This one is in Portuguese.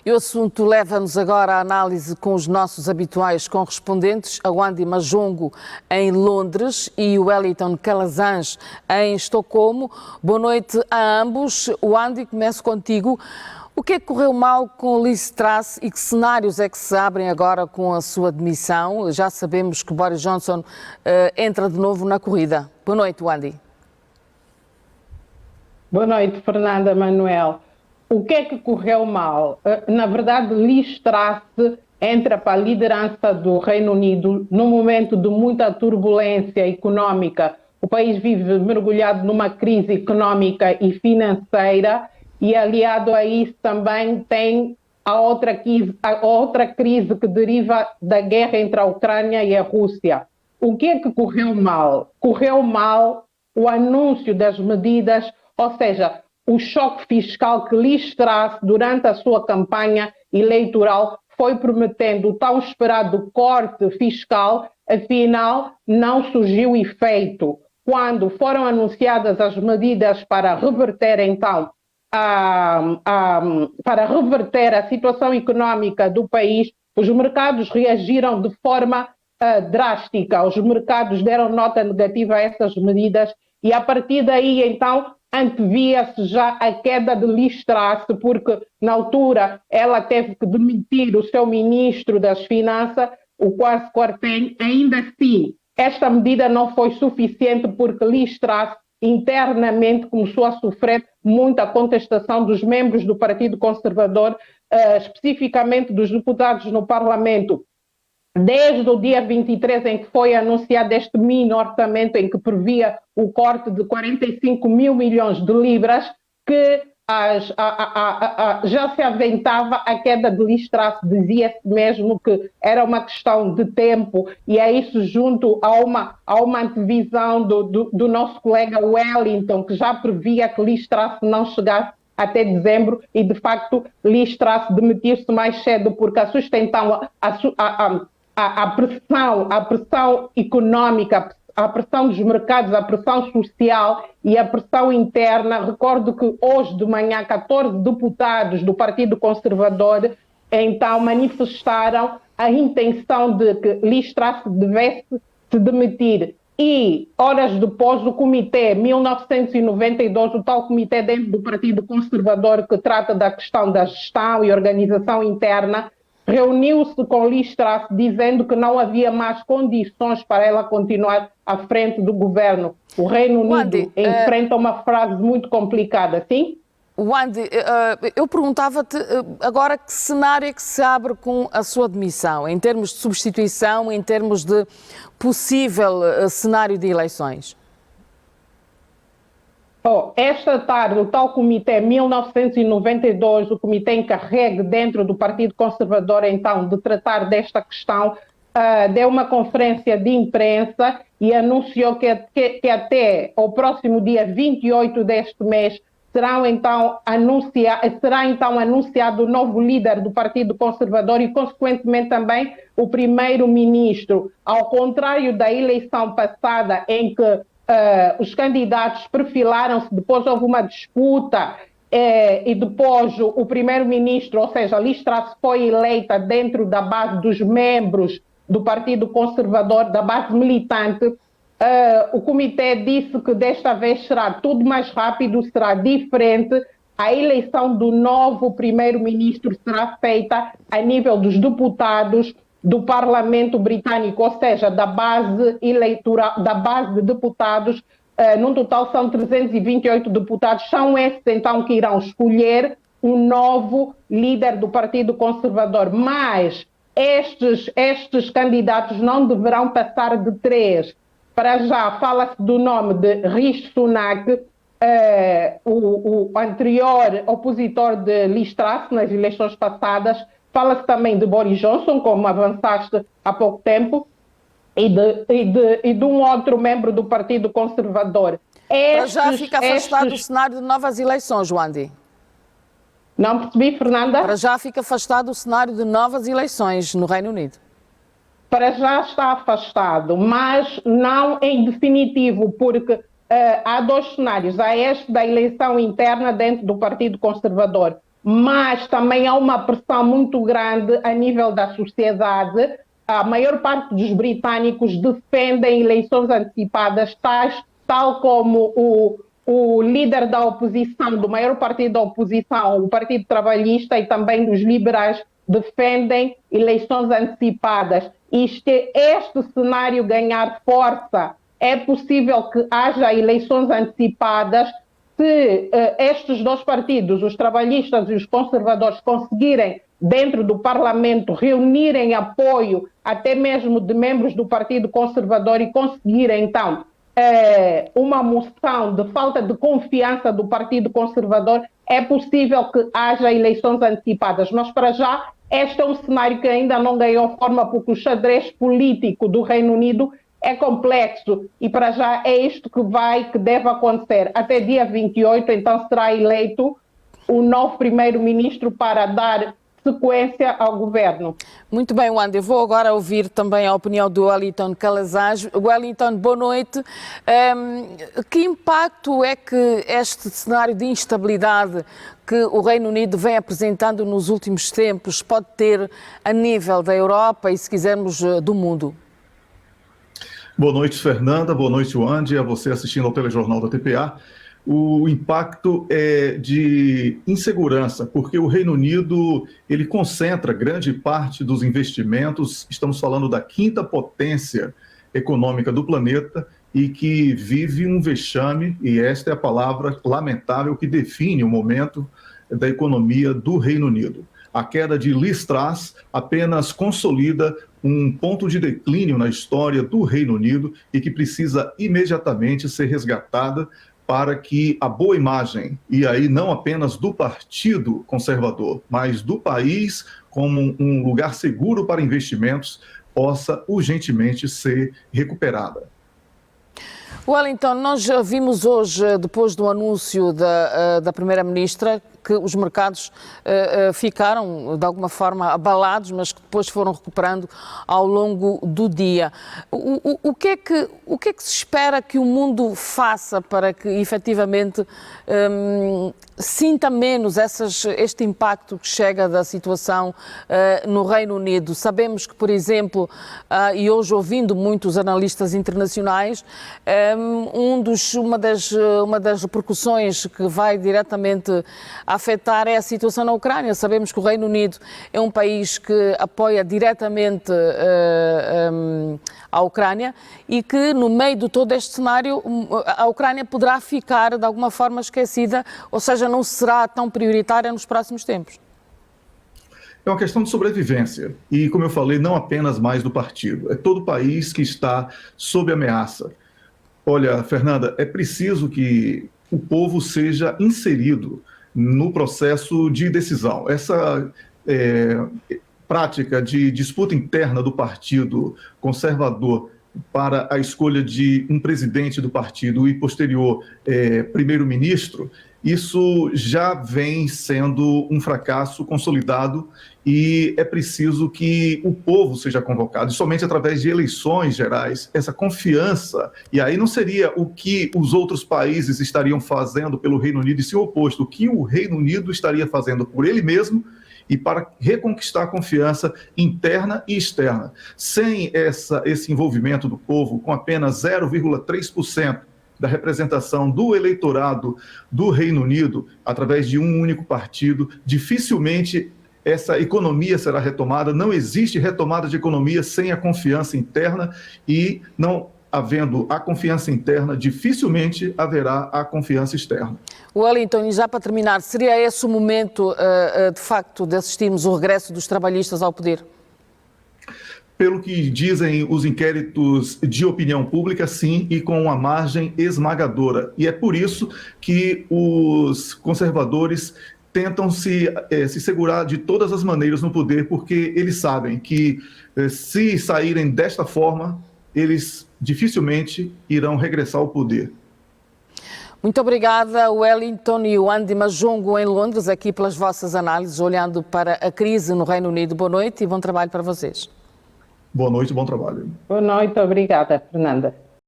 E o assunto leva-nos agora à análise com os nossos habituais correspondentes, a Wandi Majongo em Londres e o Wellington Calazans em Estocolmo. Boa noite a ambos. Wandi, começo contigo. O que é que correu mal com Liz Truss e que cenários é que se abrem agora com a sua demissão? Já sabemos que Boris Johnson entra de novo na corrida. Boa noite, Wandi. Boa noite, Fernanda, Manuel. O que é que correu mal? Na verdade, Liz Truss entra para a liderança do Reino Unido num momento de muita turbulência económica. O país vive mergulhado numa crise económica e financeira e, aliado a isso, também tem a outra crise que deriva da guerra entre a Ucrânia e a Rússia. O que é que correu mal? Correu mal o anúncio das medidas, ou seja, o choque fiscal que Liz Truss, durante a sua campanha eleitoral, foi prometendo o tão esperado corte fiscal, afinal, não surgiu efeito. Quando foram anunciadas as medidas para reverter, então, para reverter a situação económica do país, os mercados reagiram de forma drástica. Os mercados deram nota negativa a essas medidas e, a partir daí, então, antevia-se já a queda de Liz Truss, porque na altura ela teve que demitir o seu ministro das Finanças, o Kwasi Kwarteng. Ainda assim, esta medida não foi suficiente porque Liz Truss internamente começou a sofrer muita contestação dos membros do Partido Conservador, especificamente dos deputados no Parlamento. Desde o dia 23, em que foi anunciado este mini orçamento, em que previa o corte de 45 mil milhões de libras, que já se aventava a queda de Liz Truss. Dizia-se mesmo que era uma questão de tempo, e é isso junto a uma antevisão do nosso colega Wellington, que já previa que Liz Truss não chegasse até dezembro, e de facto Liz Truss demitiu-se mais cedo, porque a sustentação, a pressão económica, a pressão dos mercados, a pressão social e a pressão interna. Recordo que hoje de manhã 14 deputados do Partido Conservador então manifestaram a intenção de que Liz Truss devesse se demitir. E horas depois o Comitê 1992, o tal comitê dentro do Partido Conservador que trata da questão da gestão e organização interna, reuniu-se com Liz Truss dizendo que não havia mais condições para ela continuar à frente do governo. O Reino Unido enfrenta uma fase muito complicada, sim? Wandi, eu perguntava-te agora que cenário é que se abre com a sua demissão, em termos de substituição, em termos de possível cenário de eleições? Esta tarde, o tal Comitê 1992, o comitê encarregue dentro do Partido Conservador, então, de tratar desta questão, deu uma conferência de imprensa e anunciou que até o próximo dia 28 deste mês será então anunciado o novo líder do Partido Conservador e, consequentemente, também o primeiro-ministro. Ao contrário da eleição passada, em que os candidatos perfilaram-se, depois houve uma disputa e depois o primeiro-ministro, ou seja, Liz Truss, foi eleita dentro da base dos membros do Partido Conservador, da base militante. O comitê disse que desta vez será tudo mais rápido, será diferente. A eleição do novo primeiro-ministro será feita a nível dos deputados do Parlamento Britânico, ou seja, da base eleitoral, da base de deputados. No total são 328 deputados. São esses então que irão escolher um novo líder do Partido Conservador. Mas estes candidatos não deverão passar de 3. Para já fala-se do nome de Rishi Sunak, o anterior opositor de Liz Truss nas eleições passadas. Fala-se também de Boris Johnson, como avançaste há pouco tempo, e de um outro membro do Partido Conservador. Para já fica afastado o cenário de novas eleições, Wandi. Não percebi, Fernanda? Para já fica afastado o cenário de novas eleições no Reino Unido. Para já está afastado, mas não em definitivo, porque há dois cenários. Há este da eleição interna dentro do Partido Conservador. mas também há uma pressão muito grande a nível da sociedade. A maior parte dos britânicos defendem eleições antecipadas, tal como o líder da oposição, do maior partido da oposição, o Partido Trabalhista, e também dos liberais, defendem eleições antecipadas. E este cenário ganhar força, é possível que haja eleições antecipadas se estes dois partidos, os trabalhistas e os conservadores, conseguirem, dentro do Parlamento, reunirem apoio até mesmo de membros do Partido Conservador e conseguirem, então, uma moção de falta de confiança do Partido Conservador, é possível que haja eleições antecipadas. Mas, para já, este é um cenário que ainda não ganhou forma, porque o xadrez político do Reino Unido é complexo e, para já, é isto que deve acontecer. Até dia 28, então, será eleito o novo primeiro-ministro para dar sequência ao governo. Muito bem, Wanda. Eu vou agora ouvir também a opinião do Wellington Calazans. Wellington, boa noite. Que impacto é que este cenário de instabilidade que o Reino Unido vem apresentando nos últimos tempos pode ter a nível da Europa e, se quisermos, do mundo? Boa noite, Fernanda. Boa noite, Wandy, a você assistindo ao telejornal da TPA. O impacto é de insegurança, porque o Reino Unido ele concentra grande parte dos investimentos. Estamos falando da quinta potência econômica do planeta e que vive um vexame, e esta é a palavra lamentável que define o momento da economia do Reino Unido. A queda de Liz Truss apenas consolida um ponto de declínio na história do Reino Unido e que precisa imediatamente ser resgatada para que a boa imagem, e aí não apenas do Partido Conservador, mas do país como um lugar seguro para investimentos, possa urgentemente ser recuperada. Wellington, nós vimos hoje, depois do anúncio da Primeira-Ministra, que os mercados ficaram, de alguma forma, abalados, mas que depois foram recuperando ao longo do dia. O que é que se espera que o mundo faça para que, efetivamente, sinta menos este impacto que chega da situação no Reino Unido? Sabemos que, por exemplo, e hoje ouvindo muitos analistas internacionais, uma das repercussões que vai diretamente afetar é a situação na Ucrânia. Sabemos que o Reino Unido é um país que apoia diretamente a Ucrânia e que, no meio de todo este cenário, a Ucrânia poderá ficar, de alguma forma, esquecida, ou seja, não será tão prioritária nos próximos tempos. É uma questão de sobrevivência e, como eu falei, não apenas mais do partido. É todo o país que está sob ameaça. Olha, Fernanda, é preciso que o povo seja inserido no processo de decisão. Essa prática de disputa interna do Partido Conservador para a escolha de um presidente do partido e posterior primeiro-ministro, isso já vem sendo um fracasso consolidado e é preciso que o povo seja convocado, e somente através de eleições gerais, essa confiança, e aí não seria o que os outros países estariam fazendo pelo Reino Unido, e sim o oposto, o que o Reino Unido estaria fazendo por ele mesmo e para reconquistar a confiança interna e externa. Sem esse envolvimento do povo, com apenas 0,3% da representação do eleitorado do Reino Unido, através de um único partido, dificilmente essa economia será retomada. Não existe retomada de economia sem a confiança interna, e não havendo a confiança interna, dificilmente haverá a confiança externa. Wellington, e já para terminar, seria esse o momento, de facto, de assistirmos o regresso dos trabalhistas ao poder? Pelo que dizem os inquéritos de opinião pública, sim, e com uma margem esmagadora. E é por isso que os conservadores tentam se segurar de todas as maneiras no poder, porque eles sabem que, se saírem desta forma, eles dificilmente irão regressar ao poder. Muito obrigada, Wellington e Wandy Majongo, em Londres, aqui pelas vossas análises, olhando para a crise no Reino Unido. Boa noite e bom trabalho para vocês. Boa noite, bom trabalho. Boa noite, obrigada, Fernanda.